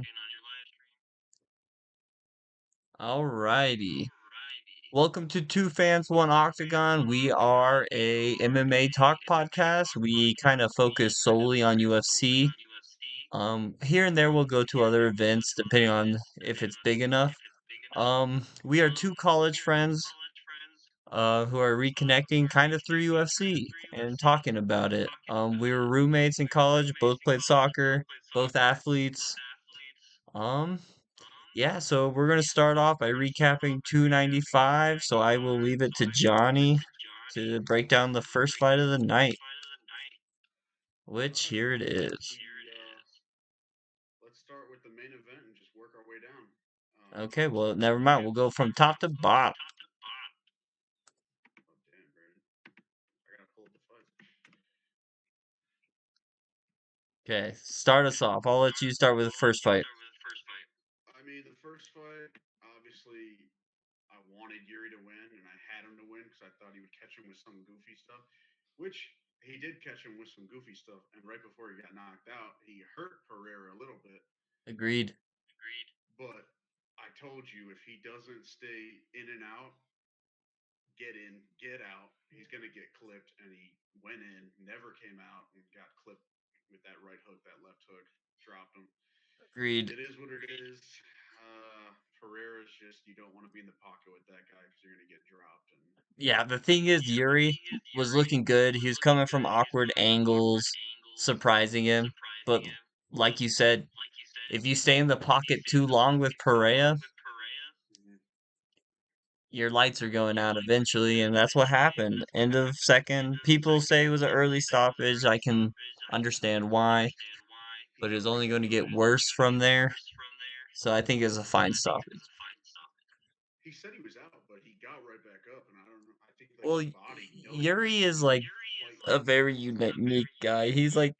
stream. Alrighty. Welcome to Two Fans, One Octagon. We are a MMA talk podcast. We kind of focus solely on UFC. Here and there we'll go to other events depending on if it's big enough. We are two college friends who are reconnecting kind of through UFC and talking about it. We were roommates in college, both played soccer, both athletes. Um, Yeah, so we're gonna start off by recapping 295. So I will leave it to Johnny to break down the first fight of the night, which here it is. Let's start with the main event and just work our way down. Okay, well, never mind. We'll go from top to bottom. Oh damn, Brandon! I gotta pull up the fight. Okay, start us off. I'll let you start with the first fight. I mean, the first fight, obviously, I wanted Yuri to win, and I had him to win because I thought he would catch him with some goofy stuff, which he did catch him with some goofy stuff. And right before he got knocked out, he hurt Pereira a little bit. Agreed. But I told you if he doesn't stay in and out, get in, get out, he's going to get clipped. And he went in, never came out, and got clipped with that right hook, that left hook, dropped him. Agreed. It is what it is. Pereira's just, you don't want to be in the pocket with that guy because you're going to get dropped. And Yeah, the thing is, Yuri was looking good. He was coming from awkward angles, surprising him. But like you said, if you stay in the pocket too long with Pereira, your lights are going out eventually, and that's what happened. End of second. People say it was an early stoppage. I can understand why, but it's only going to get worse from there. So I think it's a fine stoppage. he said he was out, but he got right back up. And I don't know. I think like Well, his body noticed that Yuri he is couldn't like fight a like that. very unique guy. He's like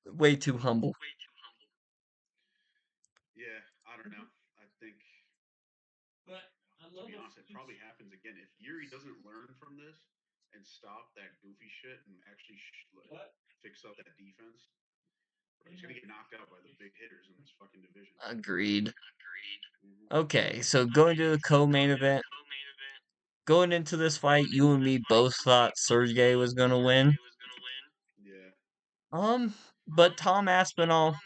way too humble. Yeah, I don't know. I think, to be honest, it probably happens again. If Yuri doesn't learn from this and stop that goofy shit and actually like, fix up that defense, bro, he's gonna get knocked out by the big hitters in this fucking division. Agreed. Mm-hmm. Okay, so going to the co-main event. Going into this fight, you and me both thought Sergey was gonna win. Yeah. But Tom Aspinall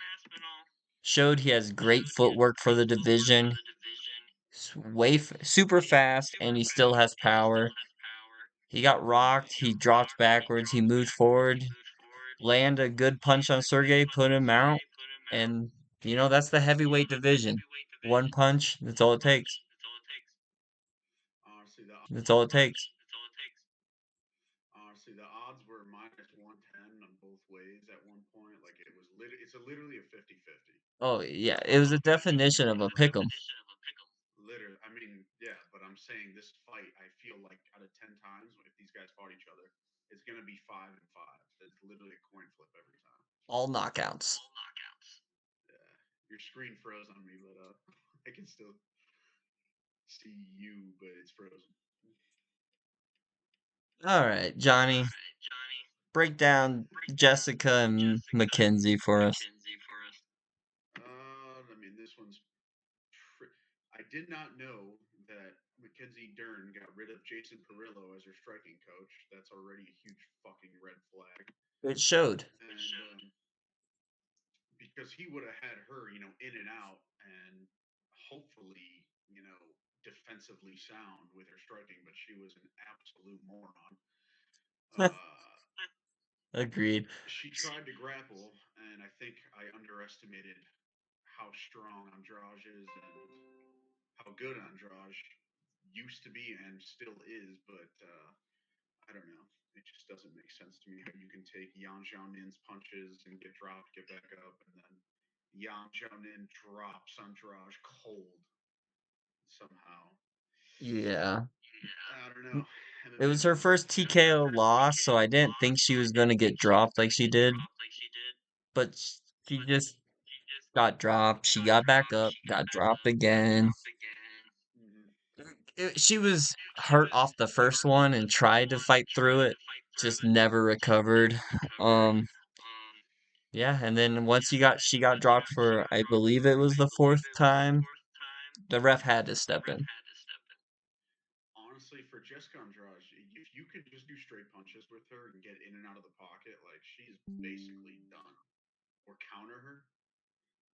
showed he has great footwork for the division. Super fast, and he still has power. He got rocked. He dropped backwards. He moved forward, land a good punch on Sergey, put him out, and that's the heavyweight division. One punch. That's all it takes. Honestly, That's all it takes. the odds were -110 on both ways at one point. Like it was it's literally a 50-50. Oh yeah, it was a definition of a pick'em. Literally, I mean, yeah, but I'm saying this fight, I feel like out of 10 times, if these guys fought each other, it's going to be 5-5. It's literally a coin flip every time. All knockouts. Yeah. Your screen froze on me, but I can still see you, but it's frozen. All right, Johnny, break down Jessica and Mackenzie for us. I mean, this one's. I did not know that Mackenzie Dern got rid of Jason Perillo as her striking coach. That's already a huge fucking red flag. It showed. And because he would have had her, in and out, and hopefully, defensively sound with her striking, but she was an absolute moron. Uh, Agreed. she tried to grapple, and I think I underestimated how strong Andrade is and how good Andrade used to be and still is, but I don't know. It just doesn't make sense to me how you can take Yan Xiaonin's punches and get dropped, get back up, and then Yan Xiaonin drops Andrade cold somehow. Yeah. I don't know. It MMA was her fans are first TKO loss, so I didn't think she was going to get dropped like she did. But she just got dropped. She got back up, got dropped again. mm-hmm. She was hurt off the first one and tried to fight through it, just never recovered. Um, Yeah, and then once she got dropped for, I believe it was the fourth time, the ref had to step in. Honestly, for Jessica Andrade, if you could just do straight punches with her and get in and out of the pocket, like she's basically done. Or counter her.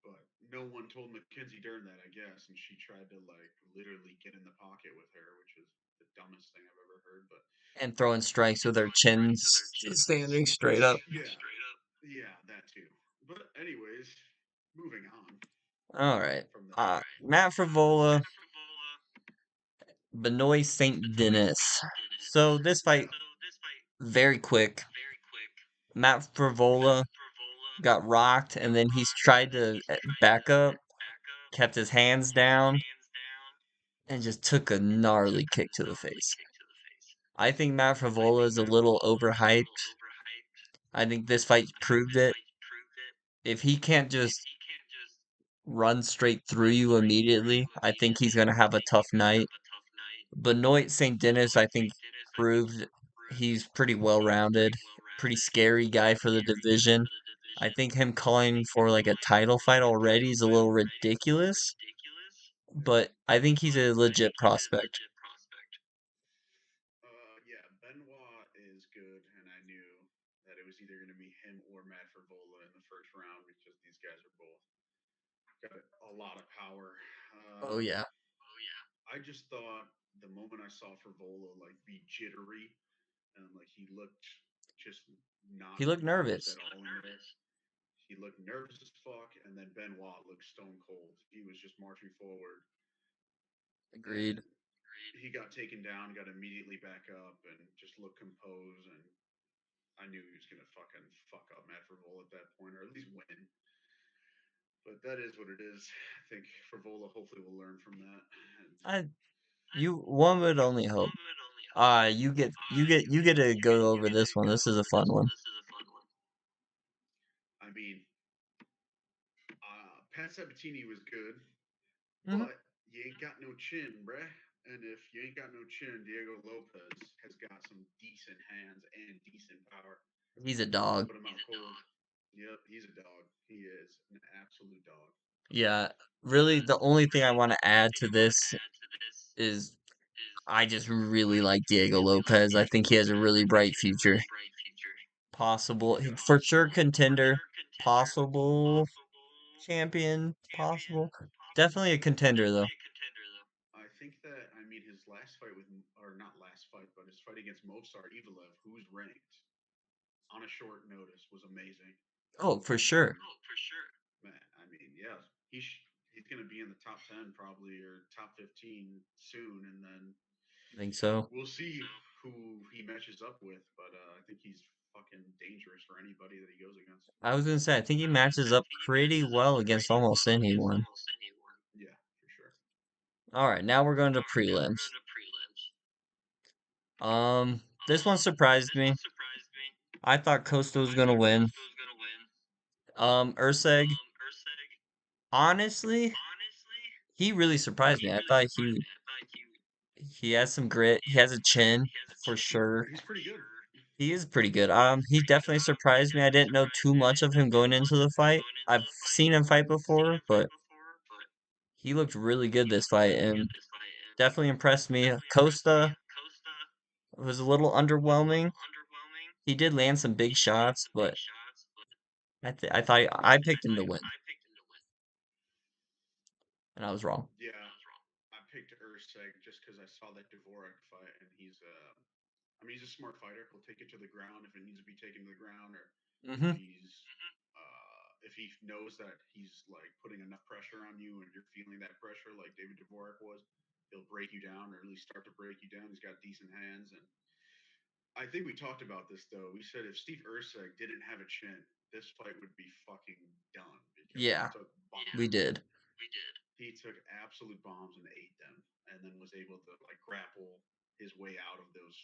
But no one told Mackenzie Dern that, I guess, and she tried to like literally get in the pocket with her, which is the dumbest thing I've ever heard. But And throwing strikes with her chins standing straight up. yeah, yeah, that too. But anyways, moving on All right. from that. Matt Frivola, Benoit Saint Denis. So this fight very quick. Matt Frivola got rocked, and then he's tried to back up, kept his hands down, and just took a gnarly kick to the face. I think Matt Frivola is a little overhyped. I think this fight proved it. If he can't just run straight through you immediately, I think he's going to have a tough night. Benoit St. Denis, I think, proved he's pretty well rounded, pretty scary guy for the division. I think him calling for like a title fight already is a little ridiculous, but I think he's a legit prospect. Yeah, Benoit is good, and I knew that it was either going to be him or Matt Frivola in the first round because these guys are both got a lot of power. Oh Uh, yeah, I just thought the moment I saw Frivola like be jittery and like he looked just not he looked composed nervous. at all in there. He looked nervous as fuck, and then Benoit looked stone cold. He was just marching forward, and Agreed. he got taken down, got immediately back up, and just looked composed. And I knew he was gonna fucking fuck up Matt Frivola at that point, or at least win. But that is what it is. I think Frivola hopefully will learn from that. And I you one would only hope. You get to go over this one. This is a fun one. I mean, Pat Sabatini was good, Mhm. but you ain't got no chin, bruh. And if you ain't got no chin, Diego Lopez has got some decent hands and decent power. He's a He dog. put him out cold. Yep, he's a dog. He is an absolute dog. Yeah, really, the only thing I want to add to this is I just really like Diego Lopez. I think he has a really bright future. Possible, Yeah. for sure contender, possible champion, possible. Definitely a contender though. I think that I mean his last fight with, or not last fight, but his fight against Movsar Evelev, who's ranked on a short notice, was amazing. Oh, for And sure. man, I mean, yeah, he's gonna be in the top 10 probably or top 15 soon, and then I think so. we'll see who he matches up with. But I think he's fucking dangerous for anybody that he goes against. I was gonna say, I think he matches up pretty well against almost anyone. Yeah, for sure. All right, now we're going to prelims. This one surprised me. I thought Costa was gonna win. Urseg, honestly, he really surprised me. I thought he has some grit. He has a chin for sure. He's pretty good. He is pretty good. He definitely surprised me. I didn't know too much of him going into the fight. I've seen him fight before, but he looked really good this fight and definitely impressed me. Costa was a little underwhelming. He did land some big shots, but I thought I picked him to win, and I was wrong. Yeah, I picked Urseg just because I saw that Dvorak fight, and I mean, he's a smart fighter. He'll take it to the ground if it needs to be taken to the ground, or if Hmm. if he knows that he's like putting enough pressure on you and you're feeling that pressure, like David Dvorak was, he'll break you down or at least start to break you down. He's got decent hands, and I think we talked about this though. We said if Steve Urseg didn't have a chin, this fight would be fucking done because he Yeah, took bombs. we did. He took absolute bombs and ate them, and then was able to like grapple his way out of those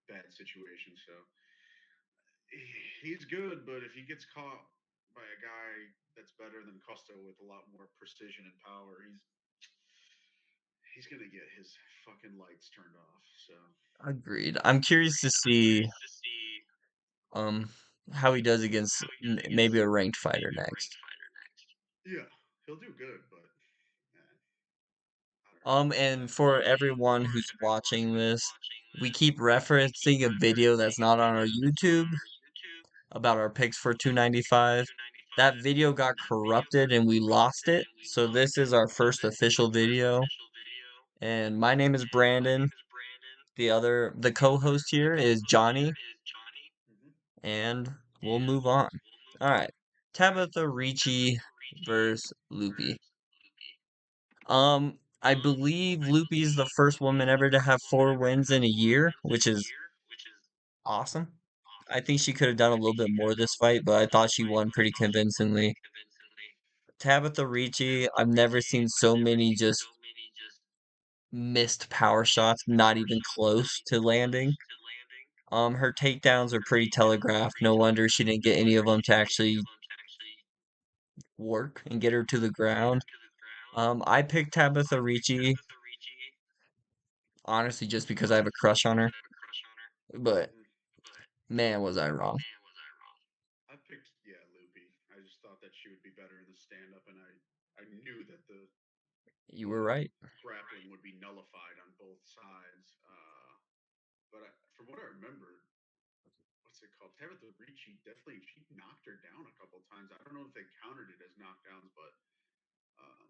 bad situations. So he's good, but if he gets caught by a guy that's better than Costa with a lot more precision and power, he's gonna get his fucking lights turned off. So Agreed. I'm curious to see. Um, how he does against maybe a ranked fighter next. Yeah, he'll do good, but I don't know. And for everyone who's watching this, we keep referencing a video that's not on our YouTube about our picks for 295. That video got corrupted and we lost it. So this is our first official video. And my name is Brandon. The co-host here is Johnny, Hmm. and we'll move on. All right. Tabitha Ricci versus Loopy. I believe Loopy is the first woman ever to have 4 wins in a year, which is awesome. I think she could have done a little bit more this fight, but I thought she won pretty convincingly. Tabitha Ricci, I've never seen so many just missed power shots, not even close to landing. Her takedowns are pretty telegraphed. No wonder she didn't get any of them to actually work and get her to the ground. I picked Tabitha Ricci, honestly, just because I have a crush on her. But Hmm. man, was I wrong. I picked, yeah, Loopy. I just thought that she would be better in the stand up, and I knew that You were the right. grappling would be nullified on both sides. But from what I remember, what's it called? Tabitha Ricci definitely she knocked her down a couple times. I don't know if they counted it as knockdowns, but um,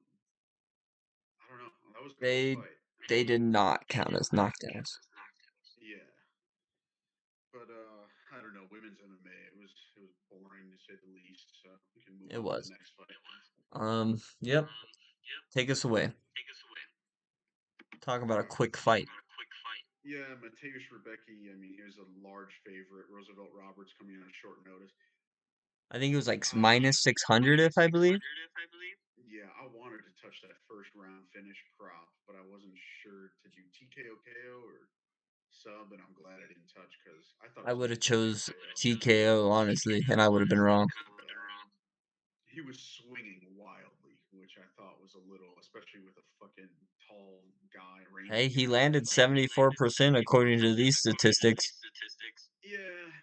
I don't know. That was a close They fight. they did not count as knockdowns. Yeah, but I don't know. Women's MMA, it was boring to say the least. So we can move It on to the was. next fight. Yep. Take us away. Talk about a quick fight. Yeah, Mateusz Rebecki. I mean, he was a large favorite. Roosevelt Roberts coming in on short notice. I think it was like Uh, minus 600, if I believe. yeah, I wanted to touch that first round finish prop, but I wasn't sure to do TKO KO or sub, and I'm glad I didn't touch because I thought I it was would going to have be chose TKO KO. TKO, honestly, and I would have been wrong. He was swinging wildly, which I thought was a little, especially with a fucking tall guy Hey, ranging he in on him. landed 74% according to these statistics. Yeah,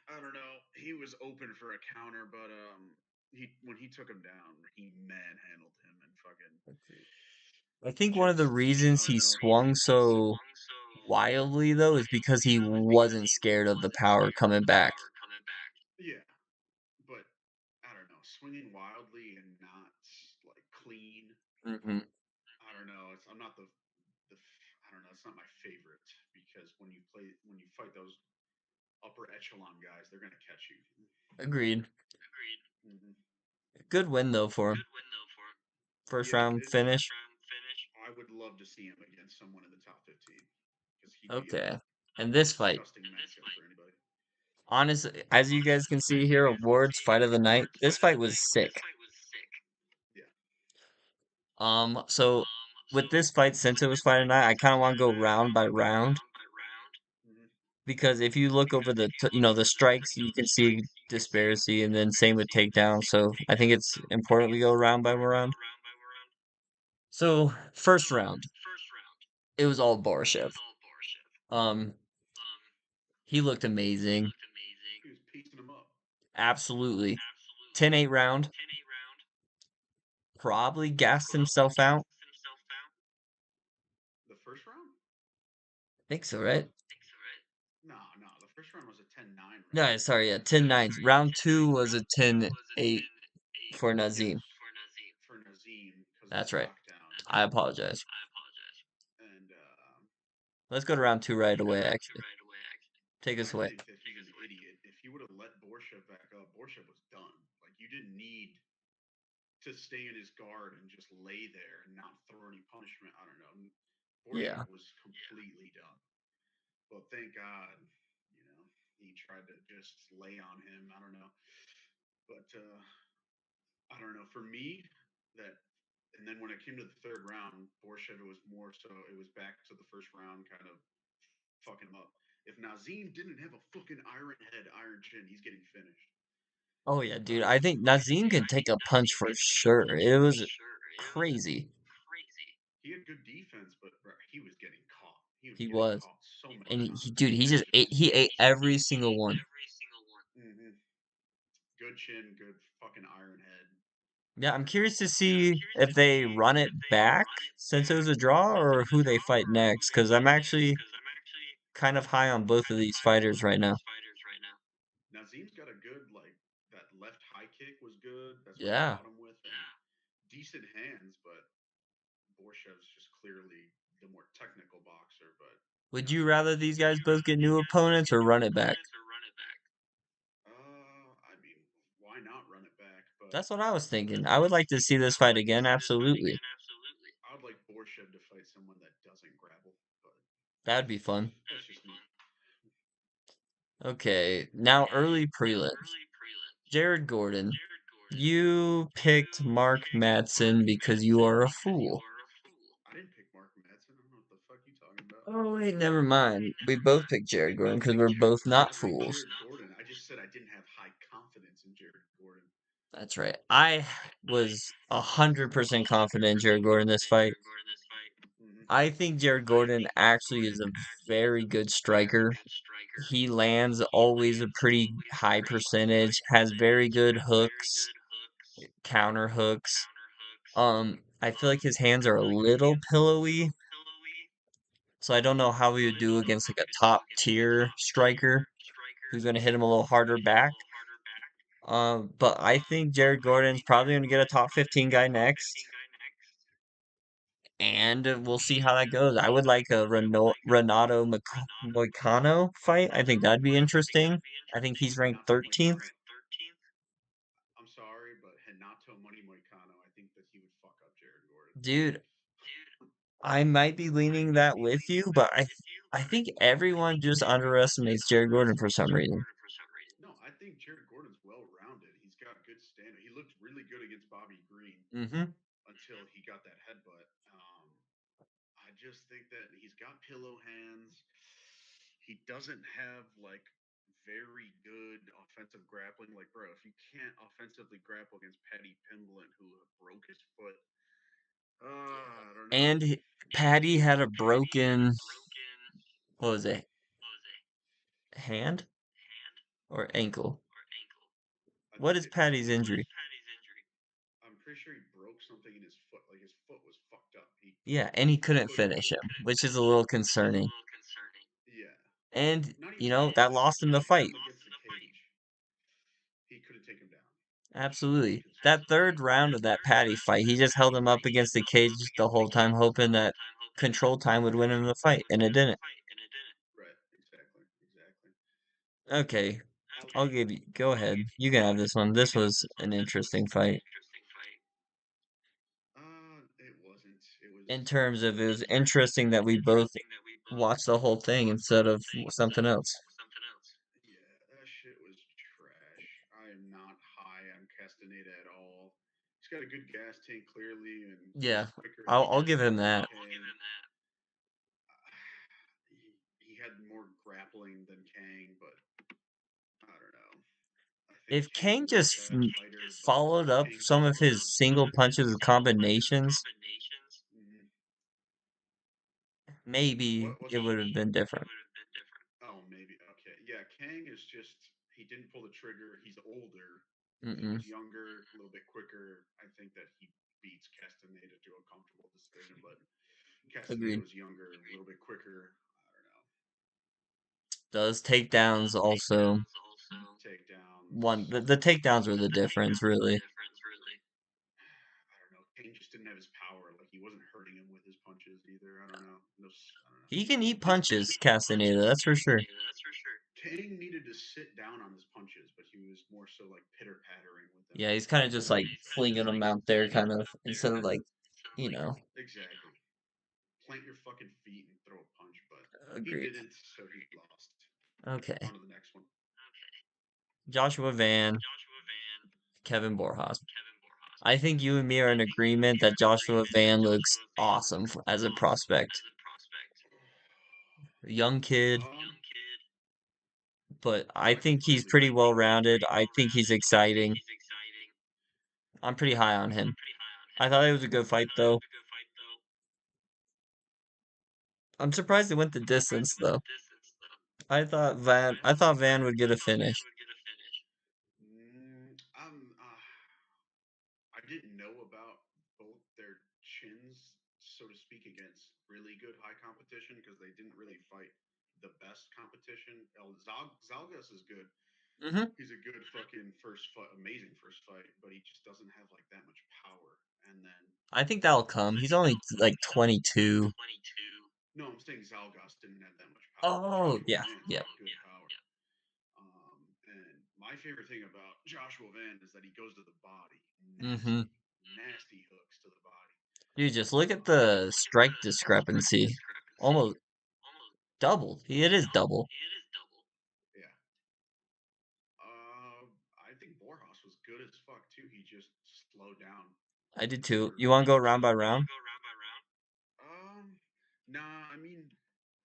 I don't know. He was open for a counter, but he when he took him down, he manhandled him and fucking I think one of the just reasons I don't he know. swung so wildly, though, is because he wasn't scared of the power coming back. Yeah, but I don't know. Swinging wildly and not like clean. Hmm. I don't know. I'm not the I don't know. It's not my favorite because when you fight those upper echelon guys, they're gonna catch you. Agreed. Hmm. Good win, though, for him. First Yeah, round finish. I would love to see him against someone in the top 15 because he'd be a Okay. And this fight, disgusting matchup for anybody. honestly, as you guys can see here, awards, fight of the night, this fight was sick. Yeah. So with this fight, since it was fight of the night, I kind of want to go round by round Hmm. because if you look over the strikes, you can see disparity, and then same with takedowns. So I think it's important we go round by round. So first round, it was all Borshev. Um, he looked amazing. He was piecing him up. Absolutely. 10-8 round. Probably gassed himself out. The first round? Think so, right? No, no. The first round was a 10-9 round. No, sorry, yeah, 10-9. Round two was a 10-8 for Yes, Nazim. for Nazim because of the That's right. knockdown. I apologize. And Let's go to round two right away, actually. Take us I away. think that he's an idiot. If he would have let Borshev back up, Borshev was done. Like you didn't need to stay in his guard and just lay there and not throw any punishment. I don't know. Borshev Yeah. was completely done. But thank God, you know, he tried to just lay on him. I don't know. But I don't know. For me, that and then when it came to the third round, Borshev it was more so it was back to the first round, kind of fucking him up. If Nazim didn't have a fucking iron head, iron chin, he's getting finished. Oh, yeah, dude. But I think Nazim can take a punch for sure. It was crazy. he had good defense, but bro, he was getting caught. He was He getting was. caught so many And times dude, and he just ate, finishes. he ate every single one. Mm-hmm. good chin, good fucking iron head. Yeah, I'm curious to see if they run it back since it was a draw or who they fight next, because I'm actually kind of high on both of these fighters right now. Nazim's got a good like that left high kick was good. That's what he Yeah. fought him with, and decent hands. But Borshev's just clearly the more technical boxer. But Would you Nazim rather is these just guys both get new opponents or run it back? I mean, why not run it back? But That's what I was thinking. I would like to see this fight again, absolutely. I would like Borshev to fight someone that doesn't grapple. But That'd be fun. that's just me. Okay, now early prelims. Jared Gordon, you picked Mark Madsen because you are a fool. I didn't pick Mark Madsen. I don't know what the fuck you talking about. Oh, wait, never mind. We both picked Jared Gordon because we're both I not didn't pick fools. Jared Gordon. I just said I didn't have high confidence in Jared Gordon. That's right. I was 100% confident in Jared Gordon in this fight. Mm-hmm. I think Jared Gordon actually is a very good striker. He lands always a pretty high percentage, has very good hooks, counter hooks. I feel like his hands are a little pillowy, so I don't know how he would do against like a top tier striker who's going to hit him a little harder back. But I think Jared Gordon's probably going to get a top 15 guy next, and we'll see how that goes. I would like a Renato Moicano fight. I think that'd be interesting. I think he's ranked Hinato 13th. Moicano. I'm sorry, but Hinato Money Moicano, I think that he would fuck up Jared Gordon. Dude, I might be leaning that with you, but I think everyone just underestimates Jared Gordon for some reason. No, I think Jared Gordon's well rounded. He's got good stamina. He looked really good against Bobby Green Mm-hmm. until he got that headbutt. I just think that he's got pillow hands. He doesn't have like very good offensive grappling. Like, bro, if you can't offensively grapple against Paddy Pimblett, who broke his foot, I don't know. And Patty had a broken, what was it, hand or ankle? I What think is that he Patty's broke. injury? I'm pretty sure he broke something in his foot. Like his foot was fucked up. Yeah, and he couldn't Couldn't finish really. him, which is a little concerning. Yeah. And, Not you even know, that. that Like if lost he him the had fight. him against the cage, he couldn't take him down, which is Absolutely. That concerning. third round of that Patty fight, he just held him up against the cage the whole time, hoping that control time would win him the fight, and it didn't. Right. Exactly. Exactly. Okay, I'll give you, go ahead. You can have this one. This was an interesting fight It wasn't. It was. in terms of it was interesting that we both watched the whole thing instead of something else. Yeah, that shit was trash. I am not high on Castaneda at all. He's got a good gas tank clearly, and Yeah, he's quicker and I'll give smarter him than that. Kang. He had more grappling than Kang, but I don't know. I think If Kang's Kane a really just fast fighter, but followed up Kang's some not of his around. single punches with combinations, Mhm. maybe What's it would have been different. Oh, maybe. Okay. Yeah, Kang is just he didn't pull the trigger. He's older. If he Mm-mm. was younger, a little bit quicker, I think that he beats Castaneda to a comfortable decision. But Castaneda Agreed. was younger, a little bit quicker. I don't know. Those takedowns also Takedowns. the takedowns were the difference, really. I don't know. Kane just didn't have his power. Like he wasn't hurting him with his punches either. I don't know. No, I don't know. He can eat punches, Castaneda, that's for sure. Kane needed to sit down on his punches, but he was more so like pitter pattering with them. Yeah, he's kind of just like flinging them out there, kind of, instead of like, you know, Exactly. Plant your fucking feet and throw a punch, but he agreed. didn't, so he lost. Okay. On to the next one. Joshua Van, Kevin Borjas. I think you and me are in agreement that Joshua Van looks awesome as a prospect. Young kid, but I Like him think he's quickly. pretty well rounded. I think he's exciting. I'm pretty high on him. I thought it was a good fight, though. I'm surprised it went the distance, though. I thought Van would get a finish. wins, so to speak, against really good high competition because they didn't really fight the best competition. Zalgas is good. Hmm. He's a good fucking first fight, amazing first fight, but he just doesn't have like that much power. And then I think that'll come. He's only like 22. no, I'm saying Zalgas didn't have that much power. Oh, Joshua yeah, Van yeah. had good power. And my favorite thing about Joshua Van is that he goes to the body, Hmm. nasty hooks to the body. Dude, just look at the strike discrepancy. Almost doubled. It is double. Yeah. I think Borjas was good as fuck too. He just slowed down I did too. for. You want to go round by round? Um, nah. I mean,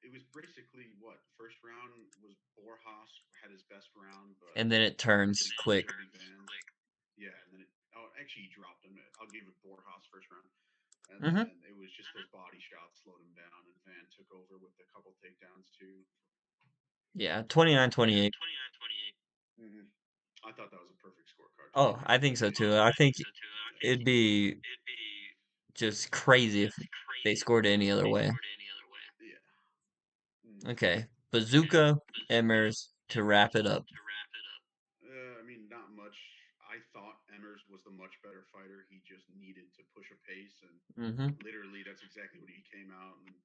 it was basically what first round was Borjas had his best round, but And then it turns eventually quick. Jacoby Van. Yeah, and then actually he dropped him. I'll give it Borjas first round, and Hmm. then it was just those body shots slowed him down, and Van took over with a couple takedowns too. Yeah, 29-28. Mm-hmm. I thought that was a perfect scorecard, Oh, I 29-28. think so too. I think it'd be just crazy if they scored any other way. Yeah. Mm. Okay. Bazooka, Emmers to wrap it up. I mean, not much. I thought Emmers was the much better fighter. He just needed to push a pace, and Hmm. literally, that's exactly what he came out and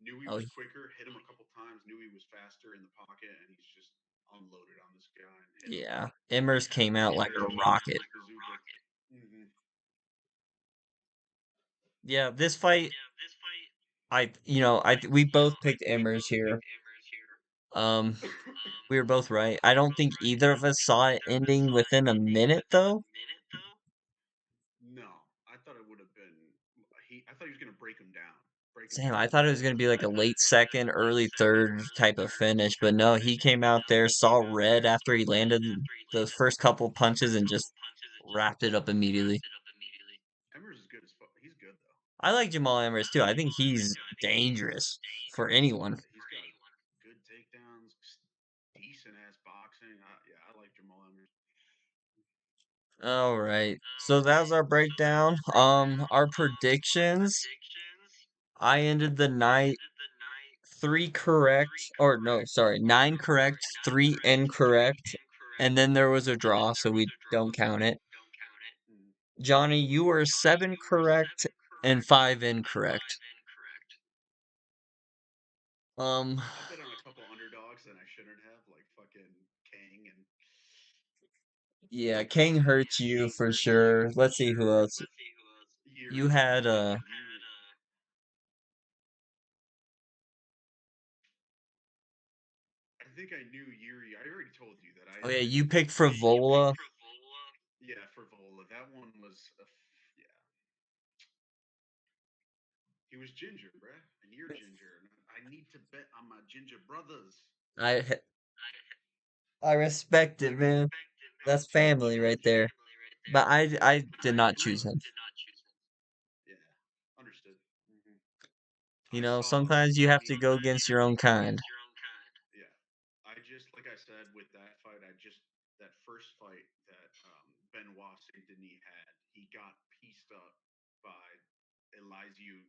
knew he Oh, was quicker. Hit him a couple times. Knew he was faster in the pocket, and he's just unloaded on this guy and hit him. yeah. Emmers came out like a Literally just went rocket. with his bazooka. Mm-hmm. Yeah, this fight, we both picked Emmers here. Um, we were both right. I don't think either of us saw it ending within a minute, though. No, I thought it would have been. I thought he was gonna break him down, break him Damn, down I in thought the it was gonna first be like a round. late second, early third type of finish, but no, he came out there, saw red after he landed those first couple punches and just wrapped it up immediately. Emmers is good as fuck. He's good though. I like Jamal Emmers too. I think he's dangerous for anyone. He's got good takedowns, decent ass boxing. Yeah, I like Jamal Emmers. All right. So that was our breakdown. Our predictions. I ended the night three correct, or no, sorry, nine correct, three incorrect, and then there was a draw, so we don't count it. Mm. Johnny, you were seven correct and five incorrect. Um, I bet on a couple underdogs that I shouldn't have, like fucking Kang and yeah, King hurts you for sure. Let's see who else. You Yuri. had I think I knew Yuri. I already told you that oh yeah, I you knew picked Yuri was gonna. Frivola. Yeah, for Vola. That one was. Yeah, he was ginger, bruh, and you're ginger, and I need to bet on my ginger brothers. I I respect it, man. That's family right there. But I did not choose him. Yeah, understood. Mm-hmm. You I know, saw. sometimes you I have to mean, go against your own kind. yeah. I just, like I said, with that fight, that first fight that Benoit Saint Denis had, he got pieced up by Elizeu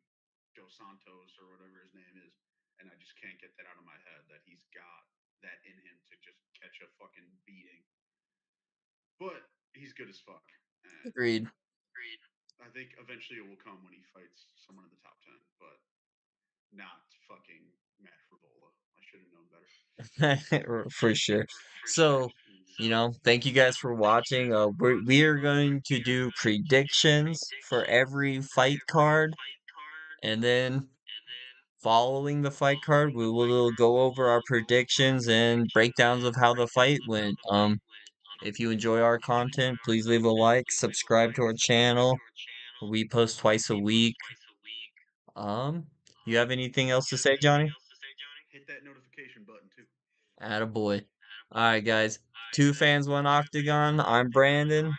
Dos Santos or whatever his name is, and I just can't get that out of my head that he's got that in him to just catch a fucking beating. But he's good as fuck, and Agreed. I think eventually it will come when he fights someone in the top 10, but not fucking Matt Frivola. I should have known better. For sure. So, thank you guys for watching. We are going to do predictions for every fight card, and then following the fight card, we will go over our predictions and breakdowns of how the fight went. If you enjoy our content, please leave a like, subscribe to our channel. We post twice a week. Um, you have anything else to say, Johnny? Hit that notification button too. Attaboy. All right, guys. Two fans, one octagon. I'm Brandon.